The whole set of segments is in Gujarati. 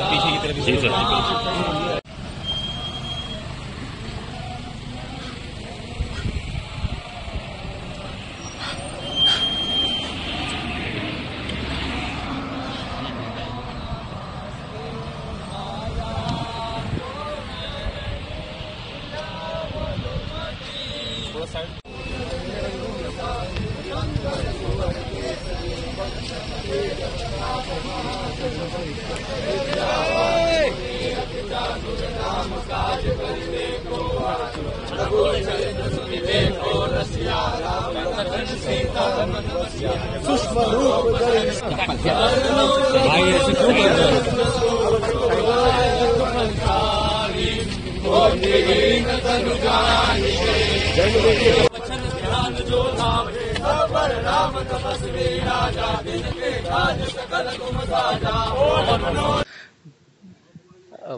पीछे की तरफ सूक्ष्म रूप भाई ऐसे क्यों कर रहे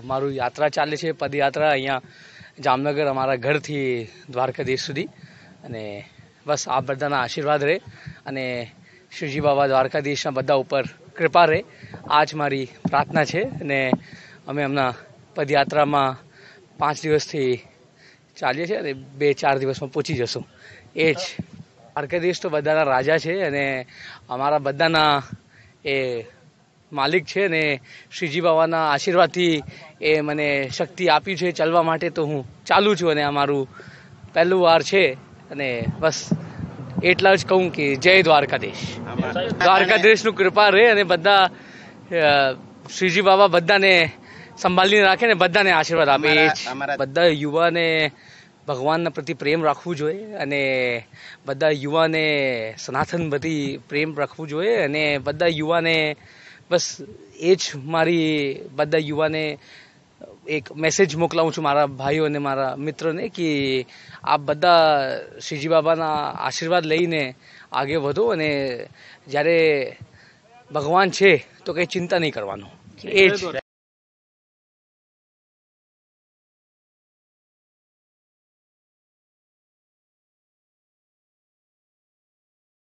મારું યાત્રા ચાલે છે, પદયાત્રા અહીંયા જામનગર અમારા ઘરથી દ્વારકાધીશ સુધી. અને બસ આ બધાના આશીર્વાદ રહે અને શ્રીજી બાબા દ્વારકાધીશના બધા ઉપર કૃપા રહે, આ જ મારી પ્રાર્થના છે. અને અમે હમણાં પદયાત્રામાં 5 દિવસથી ચાલીએ છીએ અને 2-4 દિવસમાં પહોંચી જશું. એ જ દ્વારકાધીશ તો બધાના રાજા છે અને અમારા બધાના એ માલિક છે ને શ્રીજી બાબાના આશીર્વાદથી એ મને શક્તિ આપી છે ચાલવા માટે, તો હું ચાલું છું અને અમારું પહેલું વાર છે. અને બસ એટલા જ કહું કે જય દ્વારકાધીશ. દ્વારકાધીશનું કૃપા રહે અને બધા શ્રીજી બાબા બધાને સંભાળીને રાખે ને બધાને આશીર્વાદ આપે. એ જ બધા યુવાને ભગવાનના પ્રતિ પ્રેમ રાખવું જોઈએ અને બધા યુવાને સનાતન પ્રતિ પ્રેમ રાખવું જોઈએ અને બધા યુવાને બસ એ જ મારી બધા યુવાને એક મેસેજ મોકલાવું છું મારા ભાઈઓ અને મારા મિત્રોને કે આપ બધા શ્રીજી બાબાના આશીર્વાદ લઈને આગે વધો અને જ્યારે ભગવાન છે તો કંઈ ચિંતા નહીં કરવાનું. એ જ